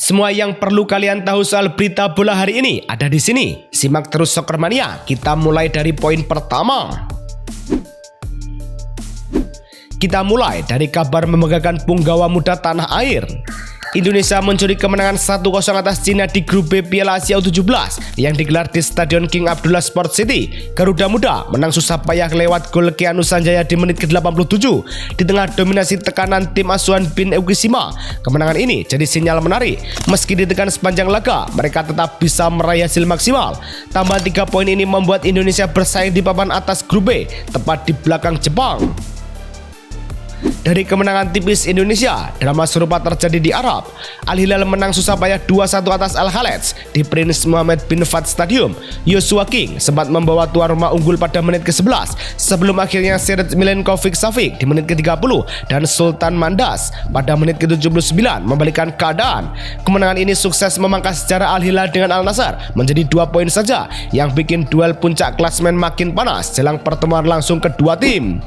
Semua yang perlu kalian tahu soal berita bola hari ini ada di sini. Simak terus Soccermania. Kita mulai dari poin pertama. Kita mulai dari kabar membanggakan punggawa muda tanah air. Indonesia mencuri kemenangan 1-0 atas Cina di grup B Piala Asia U17 yang digelar di Stadion King Abdullah Sport City. Garuda Muda menang susah payah lewat gol Keanu Sanjaya di menit ke-87 di tengah dominasi tekanan tim asuhan Bin Eukisima. Kemenangan ini jadi sinyal menarik. Meski ditekan sepanjang laga, mereka tetap bisa meraih hasil maksimal. Tambahan 3 poin ini membuat Indonesia bersaing di papan atas grup B, tepat di belakang Jepang. Dari kemenangan tipis Indonesia, drama serupa terjadi di Arab. Al Hilal menang susah payah 2-1 atas Al Khalej di Prince Mohammed bin Fahd Stadium. Joshua King sempat membawa tuan rumah unggul pada menit ke-11 sebelum akhirnya Sered Milenkovic-Savic di menit ke-30 dan Sultan Mandas pada menit ke-79 membalikkan keadaan. Kemenangan ini sukses memangkas jarak Al Hilal dengan Al Nassr menjadi 2 poin saja, yang bikin duel puncak klasemen makin panas jelang pertemuan langsung kedua tim.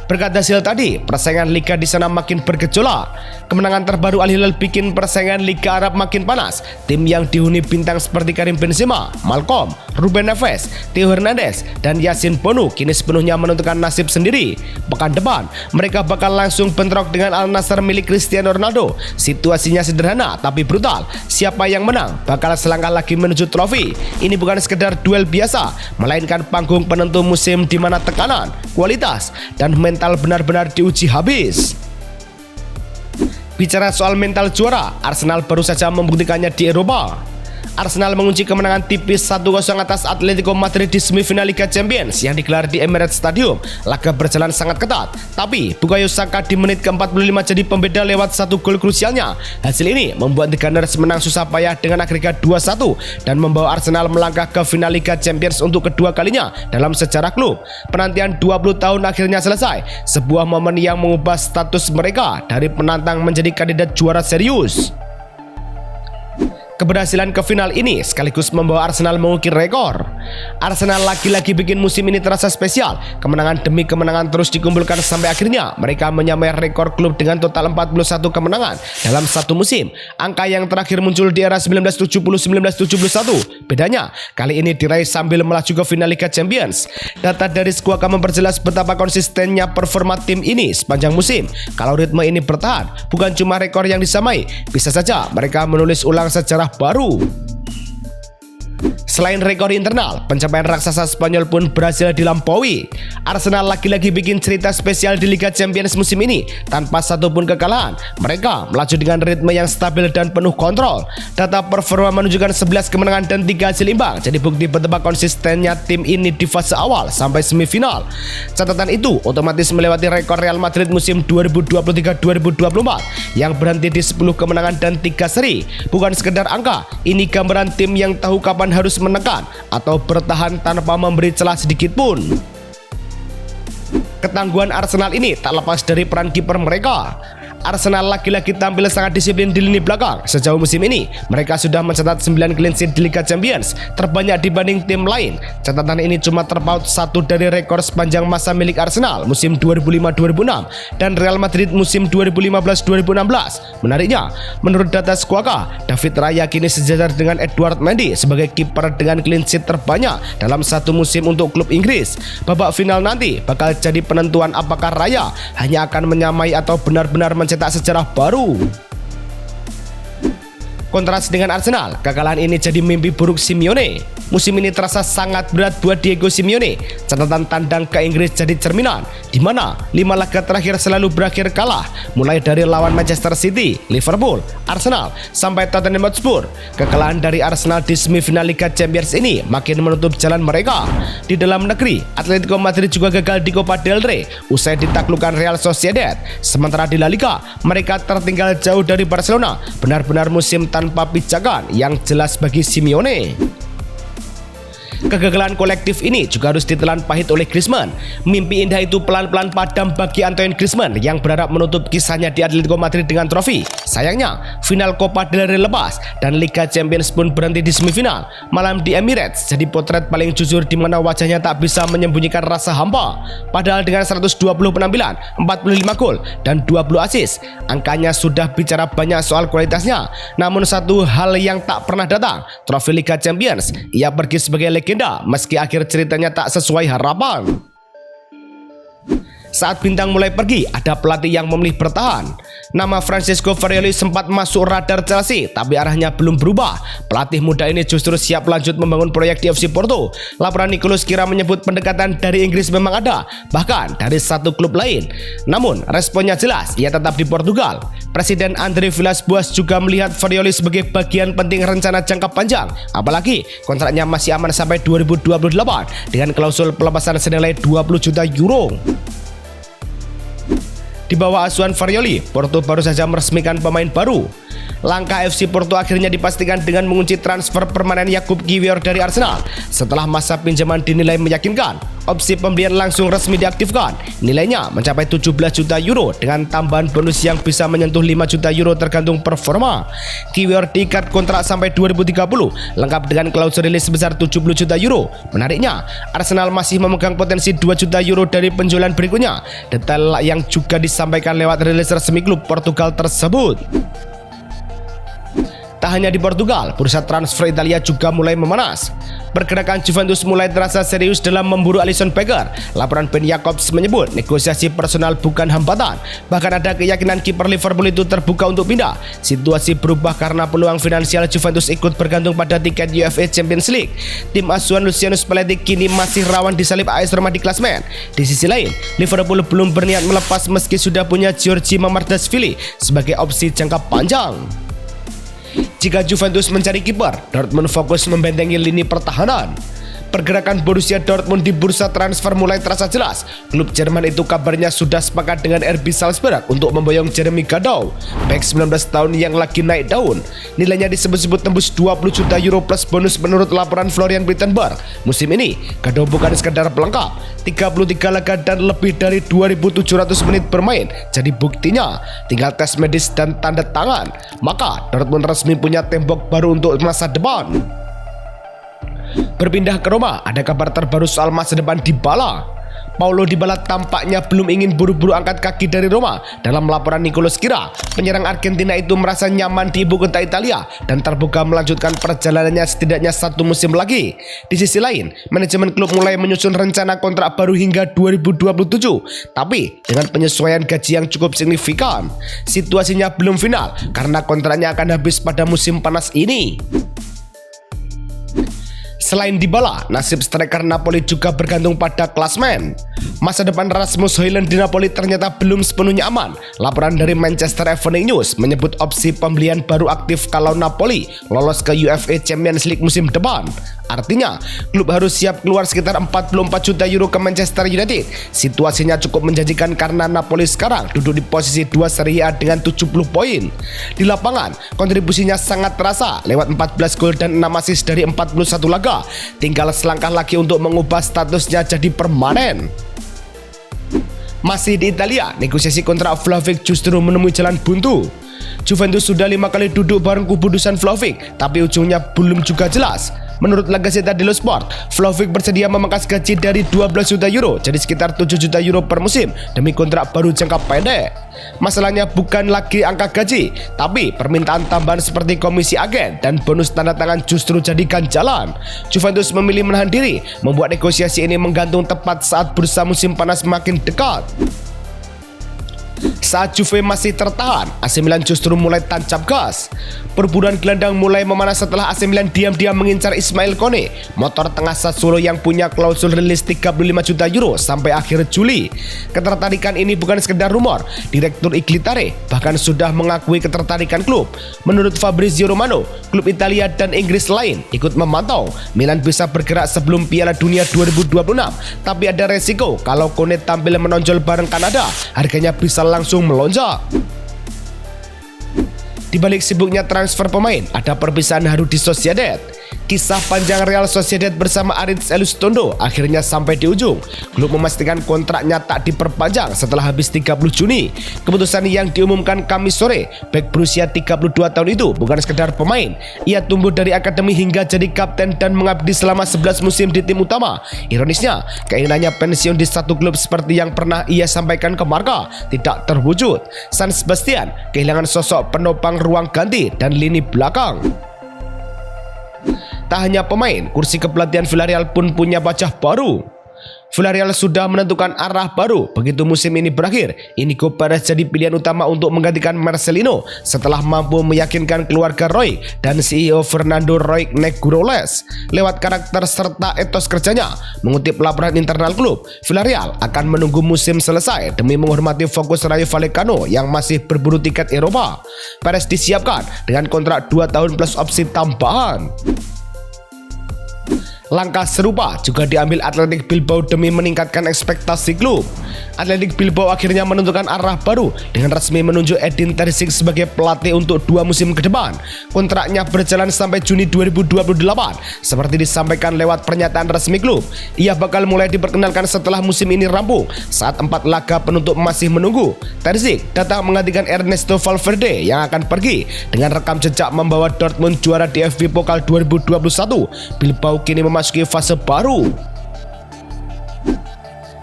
Berkat hasil tadi, persaingan liga di sana makin bergejolak. Kemenangan terbaru Al Hilal bikin persaingan Liga Arab makin panas. Tim yang dihuni bintang seperti Karim Benzema, Malcolm, Ruben Neves, Theo Hernandez, dan Yasin Bonu kini sepenuhnya menentukan nasib sendiri. Pekan depan, mereka bakal langsung bentrok dengan Al Nassr milik Cristiano Ronaldo. Situasinya sederhana tapi brutal. Siapa yang menang bakal selangkah lagi menuju trofi. Ini bukan sekedar duel biasa, melainkan panggung penentu musim di mana tekanan, kualitas, dan mental benar-benar diuji habis. Bicara soal mental juara, Arsenal baru saja membuktikannya di Eropa. Arsenal mengunci kemenangan tipis 1-0 atas Atletico Madrid di semifinal Liga Champions yang digelar di Emirates Stadium. Laga berjalan sangat ketat, tapi Bukayo Saka di menit ke-45 jadi pembeda lewat 1 gol krusialnya. Hasil ini membuat The Gunners menang susah payah dengan agregat 2-1 dan membawa Arsenal melangkah ke final Liga Champions untuk kedua kalinya dalam sejarah klub. Penantian 20 tahun akhirnya selesai, sebuah momen yang mengubah status mereka dari penantang menjadi kandidat juara serius. Keberhasilan ke final ini sekaligus membawa Arsenal mengukir rekor. Arsenal lagi-lagi bikin musim ini terasa spesial. Kemenangan demi kemenangan terus dikumpulkan sampai akhirnya mereka menyamai rekor klub dengan total 41 kemenangan dalam satu musim. Angka yang terakhir muncul di era 1970-1971. Bedanya, kali ini diraih sambil melaju ke final Liga Champions. Data dari Squawka memperjelas betapa konsistennya performa tim ini sepanjang musim. Kalau ritme ini bertahan, bukan cuma rekor yang disamai, bisa saja mereka menulis ulang sejarah baru. Selain rekor internal, pencapaian raksasa Spanyol pun berhasil dilampaui. Arsenal lagi-lagi bikin cerita spesial di Liga Champions musim ini. Tanpa satupun kekalahan, mereka melaju dengan ritme yang stabil dan penuh kontrol. Data performa menunjukkan 11 kemenangan dan 3 hasil imbang, jadi bukti betapa konsistennya tim ini di fase awal sampai semifinal. Catatan itu otomatis melewati rekor Real Madrid musim 2023-2024 yang berhenti di 10 kemenangan dan 3 seri. Bukan sekedar angka, ini gambaran tim yang tahu kapan harus menekan atau bertahan tanpa memberi celah sedikit pun. Ketangguhan Arsenal ini tak lepas dari peran kiper mereka. Arsenal lagi-lagi tampil sangat disiplin di lini belakang. Sejauh musim ini, mereka sudah mencatat 9 clean sheet di Liga Champions, terbanyak dibanding tim lain. Catatan ini cuma terpaut satu dari rekor sepanjang masa milik Arsenal musim 2005-2006 dan Real Madrid musim 2015-2016. Menariknya, menurut data Squawka, David Raya kini sejajar dengan Edouard Mendy sebagai kiper dengan clean sheet terbanyak dalam satu musim untuk klub Inggris. Babak final nanti bakal jadi penentuan apakah Raya hanya akan menyamai atau benar-benar mencetak sejarah baru. Kontras dengan Arsenal, kekalahan ini jadi mimpi buruk Simeone. Musim ini terasa sangat berat buat Diego Simeone. Catatan tandang ke Inggris jadi cerminan, di mana 5 laga terakhir selalu berakhir kalah, mulai dari lawan Manchester City, Liverpool, Arsenal, sampai Tottenham Hotspur. Kekalahan dari Arsenal di semifinal Liga Champions ini makin menutup jalan mereka. Di dalam negeri, Atletico Madrid juga gagal di Copa del Rey usai ditaklukkan Real Sociedad. Sementara di La Liga, mereka tertinggal jauh dari Barcelona. Benar-benar musim tanpa pijakan yang jelas bagi Simeone. Kegagalan kolektif ini juga harus ditelan pahit oleh Griezmann. Mimpi indah itu pelan-pelan padam bagi Antoine Griezmann yang berharap menutup kisahnya di Atletico Madrid dengan trofi. Sayangnya, final Copa del Rey lepas dan Liga Champions pun berhenti di semifinal. Malam di Emirates jadi potret paling jujur di mana wajahnya tak bisa menyembunyikan rasa hampa. Padahal dengan 120 penampilan, 45 gol dan 20 assist, angkanya sudah bicara banyak soal kualitasnya. Namun satu hal yang tak pernah datang, trofi Liga Champions. Ia pergi sebagai legenda meski akhir ceritanya tak sesuai harapan. Saat bintang mulai pergi, ada pelatih yang memilih bertahan. Nama Francesco Farioli sempat masuk radar Chelsea, tapi arahnya belum berubah. Pelatih muda ini justru siap lanjut membangun proyek di FC Porto. Laporan Nicolas Kira menyebut pendekatan dari Inggris memang ada, bahkan dari satu klub lain. Namun, responnya jelas, ia tetap di Portugal. Presiden Andre Villas-Boas juga melihat Farioli sebagai bagian penting rencana jangka panjang. Apalagi, kontraknya masih aman sampai 2028 dengan klausul pelepasan senilai 20 juta euro. Di bawah asuhan Farioli, Porto baru saja meresmikan pemain baru. Langkah FC Porto akhirnya dipastikan dengan mengunci transfer permanen Jakub Kiwior dari Arsenal. Setelah masa pinjaman dinilai meyakinkan, opsi pembelian langsung resmi diaktifkan. Nilainya mencapai 17 juta euro dengan tambahan bonus yang bisa menyentuh 5 juta euro tergantung performa. Kiwior diikat kontrak sampai 2030, lengkap dengan klausul rilis sebesar 70 juta euro. Menariknya, Arsenal masih memegang potensi 2 juta euro dari penjualan berikutnya. Detail yang juga disampaikan lewat rilis resmi klub Portugal tersebut. Tak hanya di Portugal, bursa transfer Italia juga mulai memanas. Pergerakan Juventus mulai terasa serius dalam memburu Alisson Becker. Laporan Ben Jacobs menyebut negosiasi personal bukan hambatan. Bahkan ada keyakinan kiper Liverpool itu terbuka untuk pindah. Situasi berubah karena peluang finansial Juventus ikut bergantung pada tiket UEFA Champions League. Tim asuhan Luciano Spalletti kini masih rawan disalip AS Roma di klasemen. Di sisi lain, Liverpool belum berniat melepas meski sudah punya Giorgi Mamardashvili sebagai opsi jangka panjang. Jika Juventus mencari kiper, Dortmund fokus membentengi lini pertahanan. Pergerakan Borussia Dortmund di bursa transfer mulai terasa jelas. Klub Jerman itu kabarnya sudah sepakat dengan RB Salzburg untuk memboyong Jeremy Gadow, bek 19 tahun yang lagi naik daun. Nilainya disebut-sebut tembus 20 juta euro plus bonus menurut laporan Florian Plettenberg. Musim ini, Gadow bukan sekedar pelengkap. 33 laga dan lebih dari 2.700 menit bermain. Jadi buktinya, tinggal tes medis dan tanda tangan. Maka Dortmund resmi punya tembok baru untuk masa depan. Berpindah ke Roma, ada kabar terbaru soal masa depan Dybala. Paulo Dybala tampaknya belum ingin buru-buru angkat kaki dari Roma. Dalam laporan Nicolas Kira, penyerang Argentina itu merasa nyaman di ibu kota Italia dan terbuka melanjutkan perjalanannya setidaknya 1 musim lagi. Di sisi lain, manajemen klub mulai menyusun rencana kontrak baru hingga 2027, tapi dengan penyesuaian gaji yang cukup signifikan. Situasinya belum final karena kontraknya akan habis pada musim panas ini. Selain Dybala, nasib striker Napoli juga bergantung pada klasmen. Masa depan Rasmus Højlund di Napoli ternyata belum sepenuhnya aman. Laporan dari Manchester Evening News menyebut opsi pembelian baru aktif kalau Napoli lolos ke UEFA Champions League musim depan. Artinya, klub harus siap keluar sekitar 44 juta euro ke Manchester United. Situasinya cukup menjanjikan karena Napoli sekarang duduk di posisi 2 Serie A dengan 70 poin. Di lapangan, kontribusinya sangat terasa lewat 14 gol dan 6 assist dari 41 laga. Tinggal selangkah lagi untuk mengubah statusnya jadi permanen. Masih di Italia, negosiasi kontrak Vlahovic justru menemui jalan buntu. Juventus sudah 5 kali duduk bareng kubu Dusan Vlahovic, tapi ujungnya belum juga jelas. Menurut La Gazzetta dello Sport, Vlahovic bersedia memangkas gaji dari 12 juta euro jadi sekitar 7 juta euro per musim demi kontrak baru jangka pendek. Masalahnya bukan lagi angka gaji, tapi permintaan tambahan seperti komisi agen dan bonus tanda tangan justru jadi ganjalan. Juventus memilih menahan diri, membuat negosiasi ini menggantung tepat saat bursa musim panas makin dekat. Saat Juve masih tertahan, AC Milan justru mulai tancap gas. Perburuan gelandang mulai memanas setelah AC Milan diam-diam mengincar Ismail Kone, motor tengah Sassuolo yang punya klausul rilis 35 juta euro sampai akhir Juli. Ketertarikan ini bukan sekedar rumor, Direktur Iglitare bahkan sudah mengakui ketertarikan klub. Menurut Fabrizio Romano, klub Italia dan Inggris lain ikut memantau. Milan bisa bergerak sebelum Piala Dunia 2026, tapi ada resiko kalau Kone tampil menonjol bareng Kanada, harganya bisa langsung melonjak. Di balik sibuknya transfer pemain, ada perpisahan haru di Sociedad. Kisah panjang Real Sociedad bersama Aritz Elizondo akhirnya sampai di ujung. Klub memastikan kontraknya tak diperpanjang setelah habis 30 Juni. Keputusan yang diumumkan Kamis sore, bek berusia 32 tahun itu bukan sekedar pemain. Ia tumbuh dari akademi hingga jadi kapten dan mengabdi selama 11 musim di tim utama. Ironisnya, keinginannya pensiun di satu klub seperti yang pernah ia sampaikan ke Marca tidak terwujud. San Sebastian kehilangan sosok penopang ruang ganti dan lini belakang. Tak hanya pemain, kursi kepelatihan Villarreal pun punya wajah baru. Villarreal sudah menentukan arah baru begitu musim ini berakhir. Inigo Perez jadi pilihan utama untuk menggantikan Marcelino setelah mampu meyakinkan keluarga Roy dan CEO Fernando Roy Negrales lewat karakter serta etos kerjanya. Mengutip laporan internal klub, Villarreal akan menunggu musim selesai demi menghormati fokus Rayo Vallecano yang masih berburu tiket Eropa. Perez disiapkan dengan kontrak 2 tahun plus opsi tambahan. Langkah serupa juga diambil Athletic Bilbao demi meningkatkan ekspektasi klub. Athletic Bilbao akhirnya menentukan arah baru dengan resmi menunjuk Edin Terzic sebagai pelatih untuk 2 musim ke depan. Kontraknya berjalan sampai Juni 2028. Seperti disampaikan lewat pernyataan resmi klub, ia bakal mulai diperkenalkan setelah musim ini rampung saat 4 laga penutup masih menunggu. Terzic datang menggantikan Ernesto Valverde yang akan pergi dengan rekam jejak membawa Dortmund juara DFB Pokal 2021. Bilbao kini memasuki fase baru.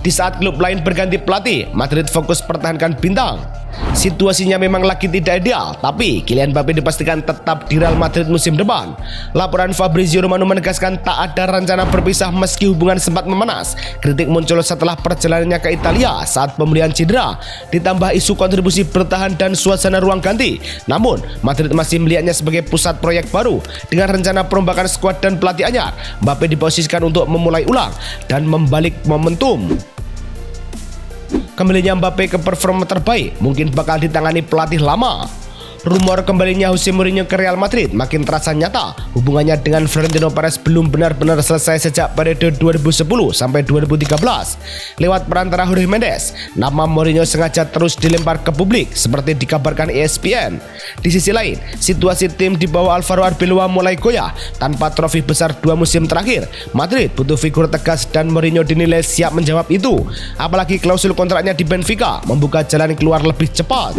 Di saat klub lain berganti pelatih, Madrid fokus pertahankan bintang. Situasinya memang lagi tidak ideal, tapi Kylian Mbappé dipastikan tetap di Real Madrid musim depan. Laporan Fabrizio Romano menegaskan tak ada rencana berpisah meski hubungan sempat memanas. Kritik muncul setelah perjalanannya ke Italia saat pemulihan cedera, ditambah isu kontribusi bertahan dan suasana ruang ganti. Namun, Madrid masih melihatnya sebagai pusat proyek baru. Dengan rencana perombakan skuad dan pelatih anyar, Mbappé diposisikan untuk memulai ulang dan membalik momentum. Kembalinya Mbappé ke performa terbaik mungkin bakal ditangani pelatih lama. Rumor kembalinya Jose Mourinho ke Real Madrid makin terasa nyata. Hubungannya dengan Florentino Perez belum benar-benar selesai sejak periode 2010 sampai 2013. Lewat perantara Jorge Mendes, nama Mourinho sengaja terus dilempar ke publik seperti dikabarkan ESPN. Di sisi lain, situasi tim di bawah Alvaro Arbeloa mulai goyah. Tanpa trofi besar 2 musim terakhir, Madrid butuh figur tegas dan Mourinho dinilai siap menjawab itu. Apalagi klausul kontraknya di Benfica membuka jalan keluar lebih cepat.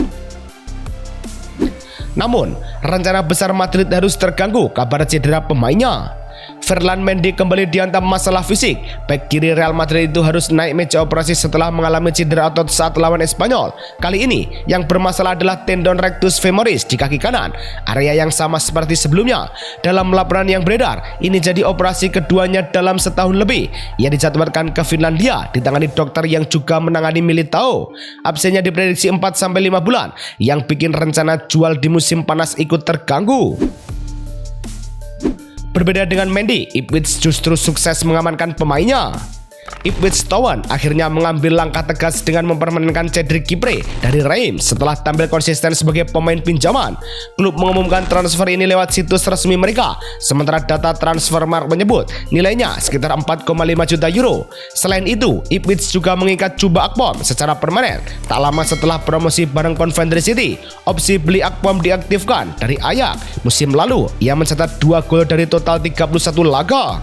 Namun, rencana besar Madrid harus terganggu kabar cedera pemainnya. Ferland Mendy kembali dihantam masalah fisik. Bek kiri Real Madrid itu harus naik meja operasi setelah mengalami cedera otot saat lawan Espanyol. Kali ini yang bermasalah adalah tendon rectus femoris di kaki kanan, area yang sama seperti sebelumnya. Dalam laporan yang beredar, ini jadi operasi keduanya dalam setahun lebih. Ia dijadwalkan ke Finlandia ditangani dokter yang juga menangani Militao. Absennya diprediksi 4-5 bulan, yang bikin rencana jual di musim panas ikut terganggu. Berbeda dengan Mendy, Ipswich justru sukses mengamankan pemainnya. Ipswich Town akhirnya mengambil langkah tegas dengan mempermanenkan Cedric Kipre dari Reims setelah tampil konsisten sebagai pemain pinjaman. Klub mengumumkan transfer ini lewat situs resmi mereka, sementara data Transfermarkt menyebut nilainya sekitar 4,5 juta euro. Selain itu, Ipswich juga mengikat Chuba Akpom secara permanen. Tak lama setelah promosi bareng Coventry City, opsi beli Akpom diaktifkan dari Ajax. Musim lalu, ia mencetak 2 gol dari total 31 laga.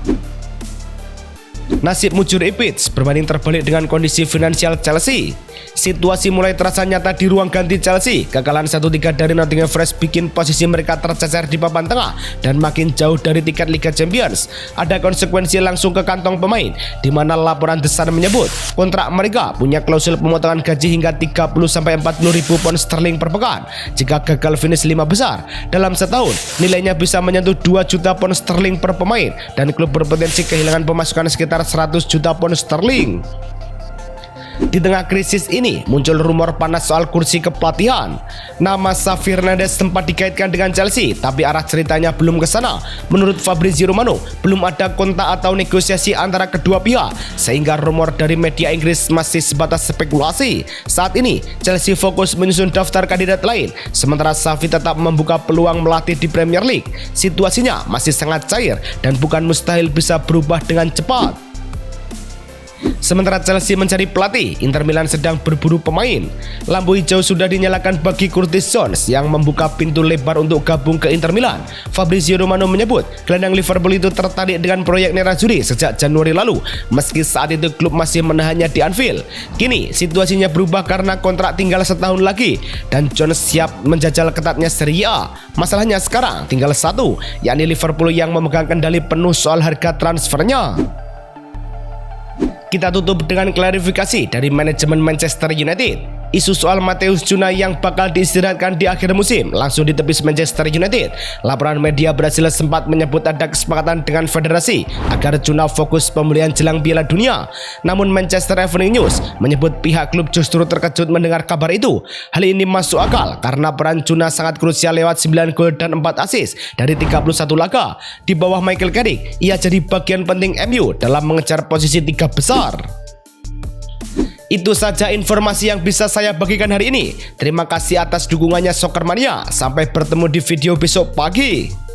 Nasib mujur Ipswich berbanding terbalik dengan kondisi finansial Chelsea. Situasi mulai terasa nyata di ruang ganti Chelsea. Kekalahan 1-3 dari Nottingham Forest bikin posisi mereka tercecer di papan tengah dan makin jauh dari tiket Liga Champions. Ada konsekuensi langsung ke kantong pemain, di mana laporan The Sun menyebut kontrak mereka punya klausul pemotongan gaji hingga 30-40 ribu pound sterling per pekan. Jika gagal finish 5 besar dalam setahun, nilainya bisa menyentuh 2 juta pound sterling per pemain dan klub berpotensi kehilangan pemasukan sekitar 100 juta pound sterling. Di tengah krisis ini, muncul rumor panas soal kursi kepelatihan. Nama Xavi Hernandez sempat dikaitkan dengan Chelsea, tapi arah ceritanya belum ke sana. Menurut Fabrizio Romano, belum ada kontak atau negosiasi antara kedua pihak, sehingga rumor dari media Inggris masih sebatas spekulasi. Saat ini, Chelsea fokus menyusun daftar kandidat lain, sementara Xavi tetap membuka peluang melatih di Premier League. Situasinya masih sangat cair dan bukan mustahil bisa berubah dengan cepat. Sementara Chelsea mencari pelatih, Inter Milan sedang berburu pemain. Lampu hijau sudah dinyalakan bagi Curtis Jones yang membuka pintu lebar untuk gabung ke Inter Milan. Fabrizio Romano menyebut gelandang Liverpool itu tertarik dengan proyek Nerazzurri sejak Januari lalu, meski saat itu klub masih menahannya di Anfield. Kini situasinya berubah karena kontrak tinggal setahun lagi dan Jones siap menjajal ketatnya Serie A. Masalahnya sekarang tinggal satu, yakni Liverpool yang memegang kendali penuh soal harga transfernya. Kita tutup dengan klarifikasi dari manajemen Manchester United. Isu soal Matheus Cunha yang bakal diistirahatkan di akhir musim langsung ditepis Manchester United. Laporan media Brasil sempat menyebut ada kesepakatan dengan federasi agar Cunha fokus pemulihan jelang Piala Dunia. Namun Manchester Evening News menyebut pihak klub justru terkejut mendengar kabar itu. Hal ini masuk akal karena peran Cunha sangat krusial lewat 9 gol dan 4 assist dari 31 laga. Di bawah Michael Carrick, ia jadi bagian penting MU dalam mengejar posisi 3 besar. Itu saja informasi yang bisa saya bagikan hari ini. Terima kasih atas dukungannya Soccermania. Sampai bertemu di video besok pagi.